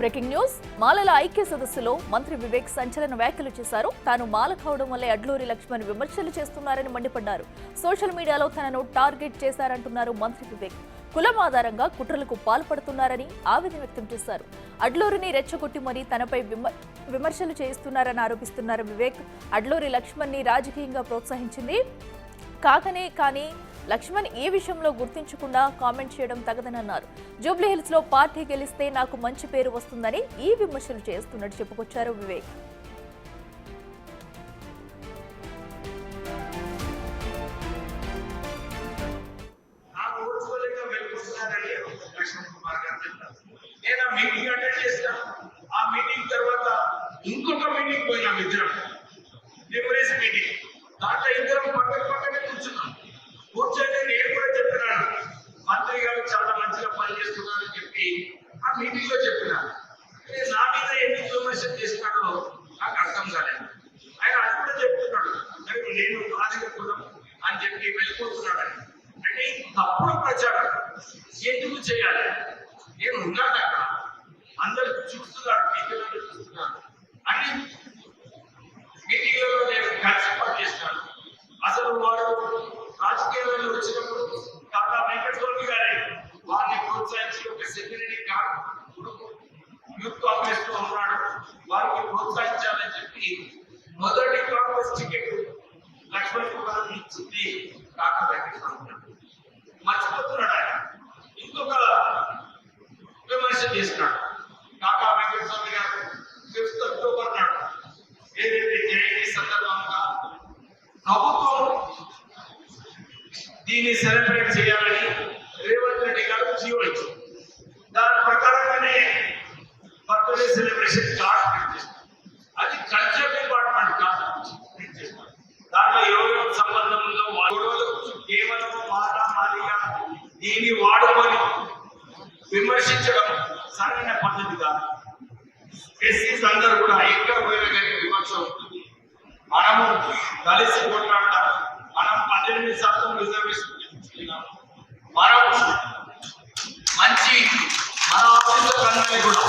Breaking news. మాలల ఐక్య సదస్సులో మంత్రి వివేక్ సంచలన వ్యాఖ్యలు చేశారు. తాను మాల కావడం వల్లే అడ్లూరి లక్ష్మణ్ విమర్శలు చేస్తున్నారని మండిపడ్డారు. సోషల్ మీడియాలో తనను టార్గెట్ చేశారంటున్నారు మంత్రి వివేక్. కులం ఆధారంగా కుట్రలకు పాల్పడుతున్నారని ఆవేదన వ్యక్తం చేశారు. అడ్లూరిని రెచ్చగొట్టి మరీ తనపై విమర్శలు చేయిస్తున్నారని ఆరోపిస్తున్నారు వివేక్. అడ్లూరి లక్ష్మణ్ ని రాజకీయంగా ప్రోత్సహించింది కానీ లక్ష్మణ్ ఈ విషయంలో గుర్తించకుండా కామెంట్ చేయడం తగదని అన్నారు. జూబ్లీహిల్స్ లో పార్టీ గెలిస్తే నాకు మంచి పేరు వస్తుందని ఈ విమర్శలు చేస్తున్నట్టు చెప్పుకొచ్చారు వివేక్. ఇంకొక మీటింగ్ పోయినాం ఇద్దరం, డెమోక్రసీ మీటింగ్. దాంట్లో ఇద్దరం పక్కనే కూర్చున్నాం. కూర్చొని నేను కూడా చెప్పినాను, మంత్రి గారు చాలా మంచిగా పనిచేస్తున్నారని చెప్పి ఆ మీటింగ్ లో చెప్పినాను. నా మీద ఎందుకు విమర్శలు చేస్తున్నాడో నాకు అర్థం కాలేదు. ఆయన అది కూడా చెప్తున్నాడు, నేను బాధితుడు అని చెప్పి వెళ్ళిపోతున్నాడు. అంటే తప్పుడు ప్రచారం ఎందుకు చేయాలి? నేను ఉన్నాను అక్కడ, అందరు చూస్తున్నారు, మీటింగ్లో చూస్తున్నారు అని మీటింగ్లలో నేను కలిసి పనిచేస్తాను. అసలు వాడు రాజకీయాలలో వచ్చినప్పుడు కాకా వెంకటస్వామి గారే వారిని ప్రోత్సహించి ఒక సెక్రటరీ యూత్ కాంగ్రెస్ లో ఉన్నాడు, వారికి ప్రోత్సహించాలని చెప్పి మొదటి కాంగ్రెస్ టికెట్ లక్ష్మణ్ కుమార్ ఇచ్చింది కాకా వెంకటస్వామి గారు. మర్చిపోతున్నాడు ఆయన. ఇంకొక విమర్శ చేస్తున్నాడు కాకా వెంకటస్వామి గారు. 5th అక్టోబర్ నాడు ఏదైతే జయంతి సందర్భంగా ప్రభుత్వం దీన్ని సెలబ్రేట్ చేయాలని రేవంత్ రెడ్డి గారు జీవో ఇచ్చారు. దాని ప్రకారంగానే బర్త్డే సెలబ్రేషన్ కార్డ్ ప్రింట్ చేస్తారు. అది కల్చర్ డిపార్ట్మెంట్ కార్డ్ ప్రింట్ చేస్తారు. దాంట్లో ఎవరెవరి సంబంధం ఉందో కేవలం మాదిగా దీన్ని వాడుకొని విమర్శించడం సరైన పద్ధతి కాదు. ఎస్సీస్ అందరూ కూడా ఎక్కడ పోయినా కానీ విమర్శ ఉంటుంది. మనము కలిసి కొట్లాడతాం. మనం 18% రిజర్వేషన్ తీసుకున్నాం. మనం మంచి మన ఆఫీసర్లందరినీ కూడా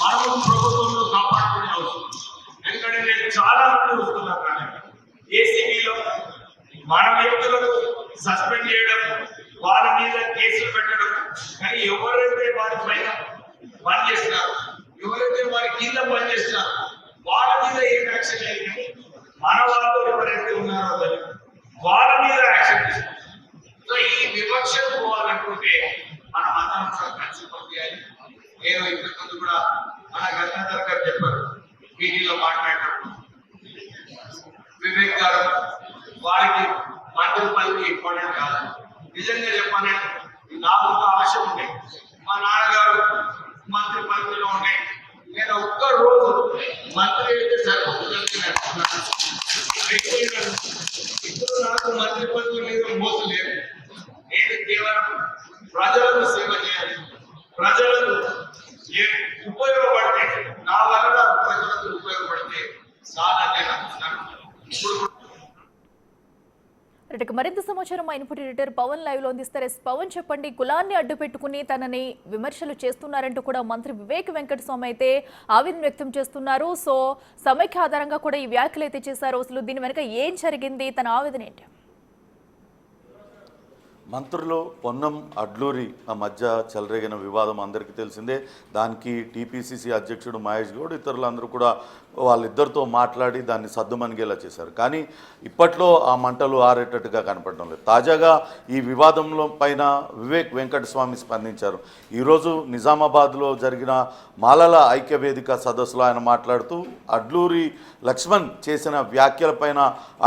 మనము ప్రభుత్వంలో కాపాడుకునే అవసరం. ఎందుకంటే నేను చాలా మంది వస్తున్నారు కానీ ఏసీబీలో మన వ్యక్తులను సస్పెండ్ చేయడం, వాళ్ళ మీద కేసులు పెట్టడం, కానీ ఎవరైతే వారి పైన పనిచేస్తున్నారు, ఎవరైతే వారి కింద పనిచేస్తున్నారు వాళ్ళ మీద ఏం యాక్షన్ లేదు. కానీ మన వాళ్ళు ఎవరైతే ఉన్నారో వాళ్ళ మీద యాక్షన్ తీసుకుంటారు. సో ఈ వివక్షలు పోవాలనుకుంటే మనం అందరం కలిసి పనిచేయాలి. నేను ఇంతకుముందు కూడా మన గంగాధర్ గారు చెప్పారు మీటింగ్లో మాట్లాడినప్పుడు, వివేక్ గారు వారికి మంత్రి పదవి ఇంపార్టెంట్ కాదు. నిజంగా చెప్పాలంటే నాకు ఒక ఆశ ఉండే, మా నాన్నగారు మంత్రి పదవిలో ఉండే, నేను ఒక్క రోజు మంత్రి అయితే సరిపోతుందని ఇప్పుడు నాకు మంత్రి పదవి మీద మోసం లేదు. నేను కేవలం ప్రజలకు సేవ చేయాలి, ప్రజలకు ఉపయోగపడితే, నా వల్ల ప్రజలకు ఉపయోగపడితే చాలా నేను అనుకున్నాను. మరింత సమాచారం మా ఇన్పుట్ ఎడిటర్ పవన్ లైవ్ లో అందిస్తారు. పవన్, చెప్పండి. కులాన్ని అడ్డు పెట్టుకుని తనని విమర్శలు చేస్తున్నారంటూ కూడా మంత్రి వివేక్ వెంకటస్వామి అయితే ఆవేదన వ్యక్తం చేస్తున్నారు. సో సమైక్య ఆధారంగా కూడా ఈ వ్యాఖ్యలు అయితే చేశారు. అసలు దీని వెనుక ఏం జరిగింది, తన ఆవేదన ఏంటి? మంత్రులు పొన్నం అడ్లూరి ఆ మధ్య చెలరేగిన వివాదం అందరికీ తెలిసిందే. దానికి టీపీసీసీ అధ్యక్షుడు మహేష్ గౌడ్ ఇతరులందరూ కూడా వాళ్ళిద్దరితో మాట్లాడి దాన్ని సద్దుమణిగేలా చేశారు. కానీ ఇప్పట్లో ఆ మంటలు ఆరేటట్టుగా కనపడడం లేదు. తాజాగా ఈ వివాదంలో పైన వివేక్ వెంకటస్వామి స్పందించారు. ఈరోజు నిజామాబాద్లో జరిగిన మాలల ఐక్యవేదిక సదస్సులో ఆయన మాట్లాడుతూ అడ్లూరి లక్ష్మణ్ చేసిన వ్యాఖ్యలపైన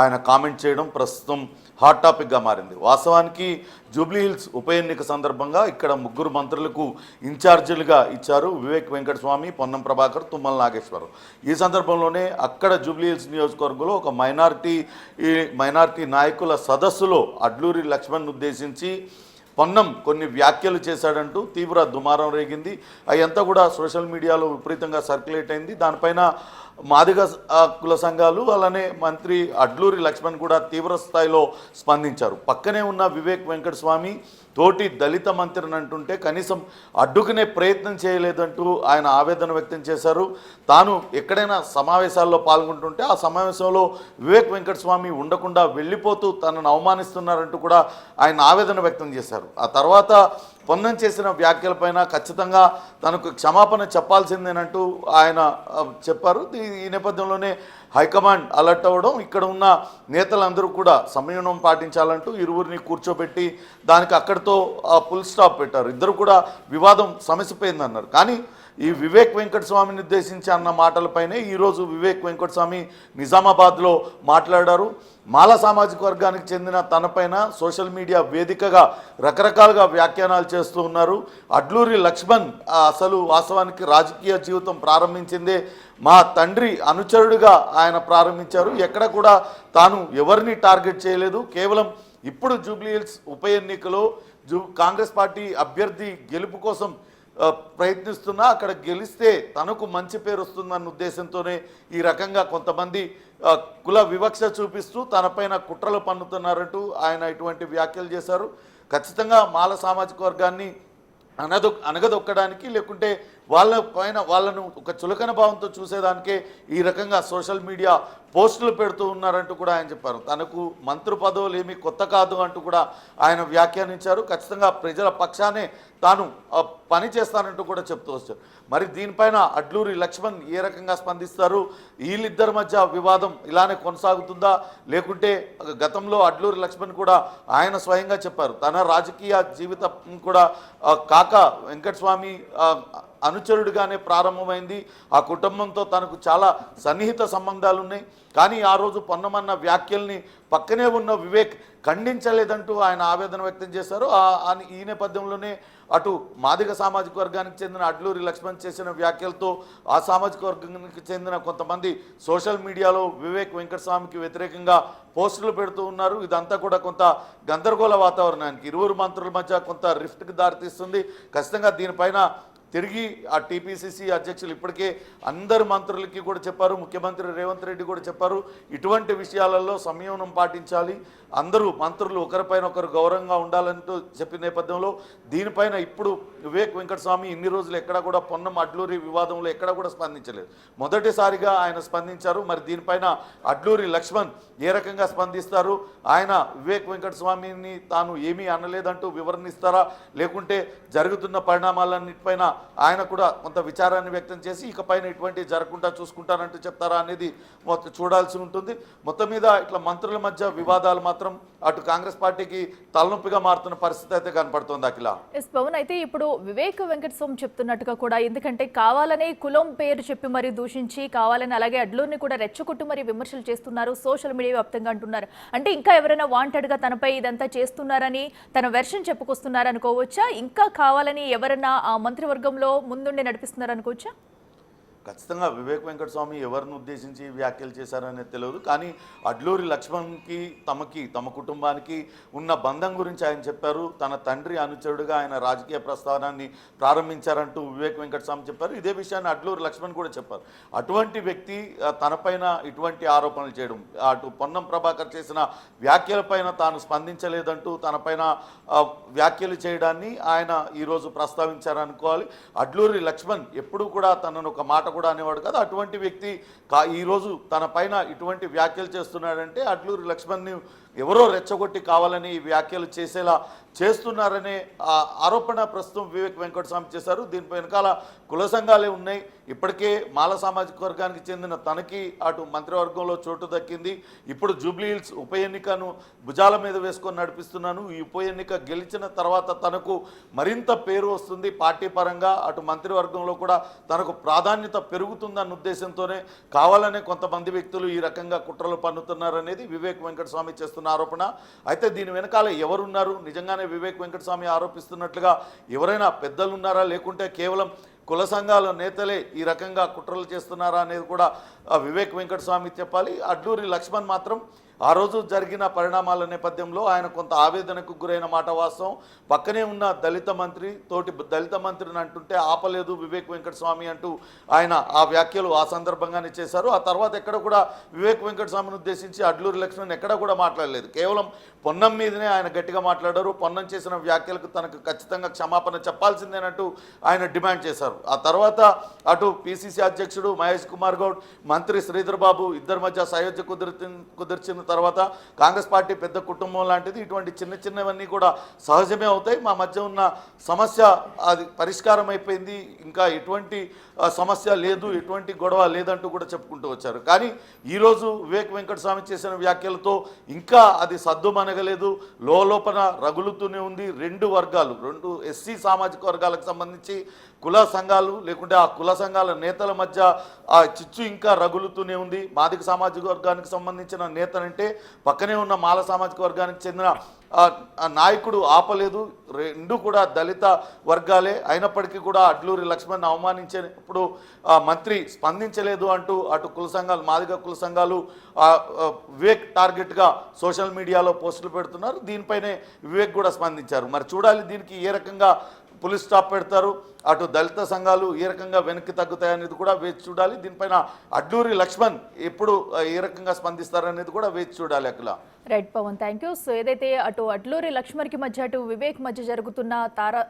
ఆయన కామెంట్ చేయడం ప్రస్తుతం హాట్ టాపిక్గా మారింది. వాస్తవానికి జూబ్లీహిల్స్ ఉప ఎన్నిక సందర్భంగా ఇక్కడ 3 మంత్రులకు ఇన్ఛార్జీలుగా ఇచ్చారు వివేక్ వెంకటస్వామి, పొన్నం ప్రభాకర్, తుమ్మల నాగేశ్వరరావు. ఈ సందర్భంలోనే అక్కడ జూబ్లీహిల్స్ నియోజకవర్గంలో ఒక మైనార్టీ నాయకుల సదస్సులో అడ్లూరి లక్ష్మణ్ ఉద్దేశించి పొన్నం కొన్ని వ్యాఖ్యలు చేశాడంటూ తీవ్ర దుమారం రేగింది. అదంతా కూడా సోషల్ మీడియాలో విపరీతంగా సర్క్యులేట్ అయింది. దానిపైన మాదిగ కుల సంఘాలు అలానే మంత్రి అడ్లూరి లక్ష్మణ్ కూడా తీవ్ర స్థాయిలో స్పందించారు. పక్కనే ఉన్న వివేక్ వెంకటస్వామి తోటి దళిత మంత్రిని అంటుంటే కనీసం అడ్డుకునే ప్రయత్నం చేయలేదంటూ ఆయన ఆవేదన వ్యక్తం చేశారు. తాను ఎక్కడైనా సమావేశాల్లో పాల్గొంటుంటే ఆ సమావేశంలో వివేక్ వెంకటస్వామి ఉండకుండా వెళ్ళిపోతూ తనను అవమానిస్తున్నారంటూ కూడా ఆయన ఆవేదన వ్యక్తం చేశారు. ఆ తర్వాత పొన్నం చేసిన వ్యాఖ్యలపైన ఖచ్చితంగా తనకు క్షమాపణ చెప్పాల్సిందేనంటూ ఆయన చెప్పారు. ఈ నేపథ్యంలోనే హైకమాండ్ అలర్ట్ అవ్వడం, ఇక్కడ ఉన్న నేతలందరూ కూడా సంయమనం పాటించాలంటూ ఇరువురిని కూర్చోబెట్టి దానికి అక్కడితో ఫుల్ స్టాప్ పెట్టారు. ఇద్దరు కూడా వివాదం సమసిపోయిందన్నారు. కానీ ఈ వివేక్ వెంకటస్వామిని ఉద్దేశించి అన్న మాటలపైనే ఈరోజు వివేక్ వెంకటస్వామి నిజామాబాద్లో మాట్లాడారు. మాల సామాజిక వర్గానికి చెందిన తనపైన సోషల్ మీడియా వేదికగా రకరకాలుగా వ్యాఖ్యానాలు చేస్తూ ఉన్నారు. అడ్లూరి లక్ష్మణ్ అసలు వాస్తవానికి రాజకీయ జీవితం ప్రారంభించిందే మా తండ్రి అనుచరుడిగా ఆయన ప్రారంభించారు. ఎక్కడ కూడా తాను ఎవరిని టార్గెట్ చేయలేదు. కేవలం ఇప్పుడు జూబ్లీహిల్స్ ఉప ఎన్నికలో కాంగ్రెస్ పార్టీ అభ్యర్థి గెలుపు కోసం ప్రయత్నిస్తున్నా అక్కడ గెలిస్తే తనకు మంచి పేరు వస్తుందన్న ఉద్దేశంతోనే ఈ రకంగా కొంతమంది కుల వివక్ష చూపిస్తూ తనపైన కుట్రలు పన్నుతున్నారంటూ ఆయన ఇటువంటి వ్యాఖ్యలు చేశారు. ఖచ్చితంగా మాల సామాజిక వర్గాన్ని అనగదొక్కడానికి లేకుంటే వాళ్ళను ఒక చులకన భావంతో చూసేదానికే ఈ రకంగా సోషల్ మీడియా పోస్టులు పెడుతూ ఉన్నారంటూ కూడా ఆయన చెప్పారు. తనకు మంత్రి పదవులు ఏమీ కొత్త కాదు అంటూ కూడా ఆయన వ్యాఖ్యానించారు. ఖచ్చితంగా ప్రజల పక్షానే తాను పని చేస్తానంటూ కూడా చెప్తూ వచ్చారు. మరి దీనిపైన అడ్లూరి లక్ష్మణ్ ఏ రకంగా స్పందిస్తారు? వీళ్ళిద్దరి మధ్య వివాదం ఇలానే కొనసాగుతుందా, లేకుంటే గతంలో అడ్లూరి లక్ష్మణ్ కూడా ఆయన స్వయంగా చెప్పారు తన రాజకీయ జీవితం కూడా కాకా వెంకటస్వామి అనుచరుడిగానే ప్రారంభమైంది. ఆ కుటుంబంతో తనకు చాలా సన్నిహిత సంబంధాలు ఉన్నాయి. కానీ ఆ రోజు పొన్నమన్న వ్యాఖ్యల్ని పక్కనే ఉన్న వివేక్ ఖండించలేదంటూ ఆయన ఆవేదన వ్యక్తం చేశారు. ఈ నేపథ్యంలోనే అటు మాదిగ సామాజిక వర్గానికి చెందిన అడ్లూరి లక్ష్మణ్ చేసిన వ్యాఖ్యలతో ఆ సామాజిక వర్గానికి చెందిన కొంతమంది సోషల్ మీడియాలో వివేక్ వెంకటస్వామికి వ్యతిరేకంగా పోస్టులు పెడుతూ ఉన్నారు. ఇదంతా కూడా కొంత గందరగోళ వాతావరణానికి ఇరువురు మంత్రుల మధ్య కొంత రిఫ్ట్కి దారితీస్తుంది. ఖచ్చితంగా దీనిపైన తిరిగి ఆ టీపీసీసీ అధ్యక్షులు ఇప్పటికే అందరు మంత్రులకి కూడా చెప్పారు. ముఖ్యమంత్రి రేవంత్ రెడ్డి కూడా చెప్పారు, ఇటువంటి విషయాలలో సంయమనం పాటించాలి, అందరూ మంత్రులు ఒకరిపైన ఒకరు గౌరవంగా ఉండాలంటూ చెప్పిన నేపథ్యంలో దీనిపైన ఇప్పుడు వివేక్ వెంకటస్వామి ఇన్ని రోజులు ఎక్కడా కూడా పొన్నం అడ్లూరి వివాదంలో ఎక్కడా కూడా స్పందించలేదు. మొదటిసారిగా ఆయన స్పందించారు. మరి దీనిపైన అడ్లూరి లక్ష్మణ్ ఏ రకంగా స్పందిస్తారు? ఆయన వివేక్ వెంకటస్వామిని తాను ఏమీ అనలేదంటూ వివరణ ఇస్తారా, లేకుంటే జరుగుతున్న పరిణామాలన్నిటిపైన ఆయన కూడా కొంత విచారాన్ని వ్యక్తం చేసి ఇకపైన ఇటువంటి జరగకుండా చూసుకుంటానంటూ చెప్తారా అనేది చూడాల్సి ఉంటుంది. మొత్తం మీద ఇట్లా మంత్రుల మధ్య వివాదాలు మాత్రం అటు కాంగ్రెస్ పార్టీకి తలనొప్పిగా మారుతున్న పరిస్థితి అయితే కనపడుతోంది. అఖిల పవన్, అయితే ఇప్పుడు వివేక్ వెంకటస్వామి చెప్తున్నట్టుగా కూడా ఎందుకంటే కావాలనే కులం పేరు చెప్పి మరి దూషించి కావాలని అలాగే అడ్లూరిని కూడా రెచ్చగొట్టు మరి విమర్శలు చేస్తున్నారు, సోషల్ మీడియా వ్యాప్తంగా అంటున్నారు. అంటే ఇంకా ఎవరైనా వాంటెడ్ గా తనపై ఇదంతా చేస్తున్నారని తన వెర్షన్ చెప్పుకొస్తున్నారు అనుకోవచ్చా? ఇంకా కావాలని ఎవరైనా ఆ మంత్రివర్గంలో ముందుండి నడిపిస్తున్నారు అనుకోవచ్చా? ఖచ్చితంగా వివేక్ వెంకటస్వామి ఎవరిని ఉద్దేశించి వ్యాఖ్యలు చేశారనేది తెలియదు. కానీ అడ్లూరి లక్ష్మణ్కి తమ కుటుంబానికి ఉన్న బంధం గురించి ఆయన చెప్పారు. తన తండ్రి అనుచరుడుగా ఆయన రాజకీయ ప్రస్థానాన్ని ప్రారంభించారంటూ వివేక్ వెంకటస్వామి చెప్పారు. ఇదే విషయాన్ని అడ్లూరి లక్ష్మణ్ కూడా చెప్పారు. అటువంటి వ్యక్తి తనపైన ఇటువంటి ఆరోపణలు చేయడం, అటు పొన్నం ప్రభాకర్ చేసిన వ్యాఖ్యలపైన తాను స్పందించలేదంటూ తనపైన వ్యాఖ్యలు చేయడాన్ని ఆయన ఈరోజు ప్రస్తావించారనుకోవాలి. అడ్లూరి లక్ష్మణ్ ఎప్పుడూ కూడా తనను ఒక మాట కూడా అనేవాడు కాదు. అటువంటి వ్యక్తి ఈరోజు తన పైన ఇటువంటి వ్యాఖ్యలు చేస్తున్నాడంటే అడ్లూరి లక్ష్మణ్ని ఎవరో రెచ్చగొట్టి కావాలని ఈ వ్యాఖ్యలు చేసేలా చేస్తున్నారనే ఆరోపణ ప్రస్తుతం వివేక్ వెంకటస్వామి చేశారు. దీనిపై వెనకాల కుల సంఘాలే ఉన్నాయి. ఇప్పటికే మాల సామాజిక వర్గానికి చెందిన తనకి అటు మంత్రివర్గంలో చోటు దక్కింది. ఇప్పుడు జూబ్లీహిల్స్ ఉప ఎన్నికను భుజాల మీద వేసుకొని నడిపిస్తున్నాను, ఈ ఉప ఎన్నిక గెలిచిన తర్వాత తనకు మరింత పేరు వస్తుంది పార్టీ పరంగా, అటు మంత్రివర్గంలో కూడా తనకు ప్రాధాన్యత పెరుగుతుందన్న ఉద్దేశంతోనే కావాలనే కొంతమంది వ్యక్తులు ఈ రకంగా కుట్రలు పన్నుతున్నారనేది వివేక్ వెంకటస్వామి చేస్తున్న ఆరోపణ. అయితే దీని వెనకాల ఎవరున్నారు? నిజంగానే వివేక్ వెంకటస్వామి ఆరోపిస్తున్నట్లుగా ఎవరైనా పెద్దలు ఉన్నారా, లేకుంటే కేవలం కుల సంఘాల నేతలే ఈ రకంగా కుట్రలు చేస్తున్నారా అనేది కూడా వివేక్ వెంకటస్వామి చెప్పాలి. అడ్లూరి లక్ష్మణ్ మాత్రం ఆ రోజు జరిగిన పరిణామాల నేపథ్యంలో ఆయన కొంత ఆవేదనకు గురైన మాట వాస్తవం. పక్కనే ఉన్న దళిత మంత్రి తోటి దళిత మంత్రిని అంటుంటే ఆపలేదు వివేక్ వెంకటస్వామి అంటూ ఆయన ఆ వ్యాఖ్యలు ఆ సందర్భంగానే చేశారు. ఆ తర్వాత ఎక్కడ కూడా వివేక్ వెంకటస్వామిని ఉద్దేశించి అడ్లూరి లక్ష్మణ్ ఎక్కడ కూడా మాట్లాడలేదు. కేవలం పొన్నం మీదనే ఆయన గట్టిగా మాట్లాడారు. పొన్నం చేసిన వ్యాఖ్యలకు తనకు ఖచ్చితంగా క్షమాపణ చెప్పాల్సిందేనంటూ ఆయన డిమాండ్ చేశారు. ఆ తర్వాత అటు పిసిసి అధ్యక్షుడు మహేష్ కుమార్ గౌడ్, మంత్రి శ్రీధర్ బాబు ఇద్దరి మధ్య సయోధ్య కుదిర్చిన తర్వాత కాంగ్రెస్ పార్టీ పెద్ద కుటుంబం లాంటిది, ఇటువంటి చిన్న చిన్నవన్నీ కూడా సహజమే అవుతాయి. మా మధ్య ఉన్న సమస్య అది పరిష్కారం అయిపోయింది, ఇంకా ఎటువంటి సమస్య లేదు, ఎటువంటి గొడవ లేదంటూ కూడా చెప్పుకుంటూ వచ్చారు. కానీ ఈరోజు వివేక్ వెంకటస్వామి చేసిన వ్యాఖ్యలతో ఇంకా అది సద్దుమనగలేదు, లోపల రగులుతూనే ఉంది. రెండు ఎస్సీ సామాజిక వర్గాలకు సంబంధించి కుల సంఘాలు లేకుంటే ఆ కుల సంఘాల నేతల మధ్య ఆ చిచ్చు ఇంకా రగులుతూనే ఉంది. మాదిక సామాజిక వర్గానికి సంబంధించిన నేతనంటే పక్కనే ఉన్న మాల సామాజిక వర్గానికి చెందిన నాయకుడు ఆపలేదు. రెండు కూడా దళిత వర్గాలే అయినప్పటికీ కూడా అడ్లూరి లక్ష్మణ్ అవమానించినప్పుడు మంత్రి స్పందించలేదు అంటూ అటు కుల సంఘాలు, మాదిగ కుల సంఘాలు వివేక్ టార్గెట్గా సోషల్ మీడియాలో పోస్టులు పెడుతున్నారు. దీనిపైనే వివేక్ కూడా స్పందించారు. మరి చూడాలి దీనికి ఏ రకంగా పులిస్ స్టాప్ పెడతారు, అటు దళిత సంఘాలు ఏ రకంగా వెనక్కి తగ్గుతాయనేది కూడా వేచి చూడాలి. దీనిపైన అడ్లూరి లక్ష్మణ్ ఎప్పుడు ఏ రకంగా స్పందిస్తారనేది కూడా వేచి చూడాలి. Akhila. Right Pawan, thank you. So ఏదైతే అటు అడ్లూరి లక్ష్మణ్కి మధ్య అటు వివేక్ మధ్య జరుగుతున్న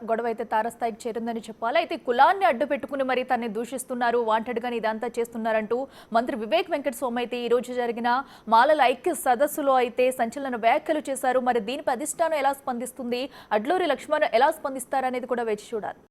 గొడవ అయితే తారస్థాయికి చేరిందని చెప్పాలి. అయితే కులాన్ని అడ్డు పెట్టుకుని మరి తనని దూషిస్తున్నారు, వాంటెడ్గాని ఇదంతా చేస్తున్నారంటూ మంత్రి వివేక్ వెంకటస్వామి అయితే ఈ రోజు జరిగిన మాలల ఐక్య సదస్సులో అయితే సంచలన వ్యాఖ్యలు చేశారు. మరి దీనిపై అధిష్టానం ఎలా స్పందిస్తుంది, అడ్లూరి లక్ష్మణ్ ఎలా స్పందిస్తారనేది కూడా వేచి చూడాలి.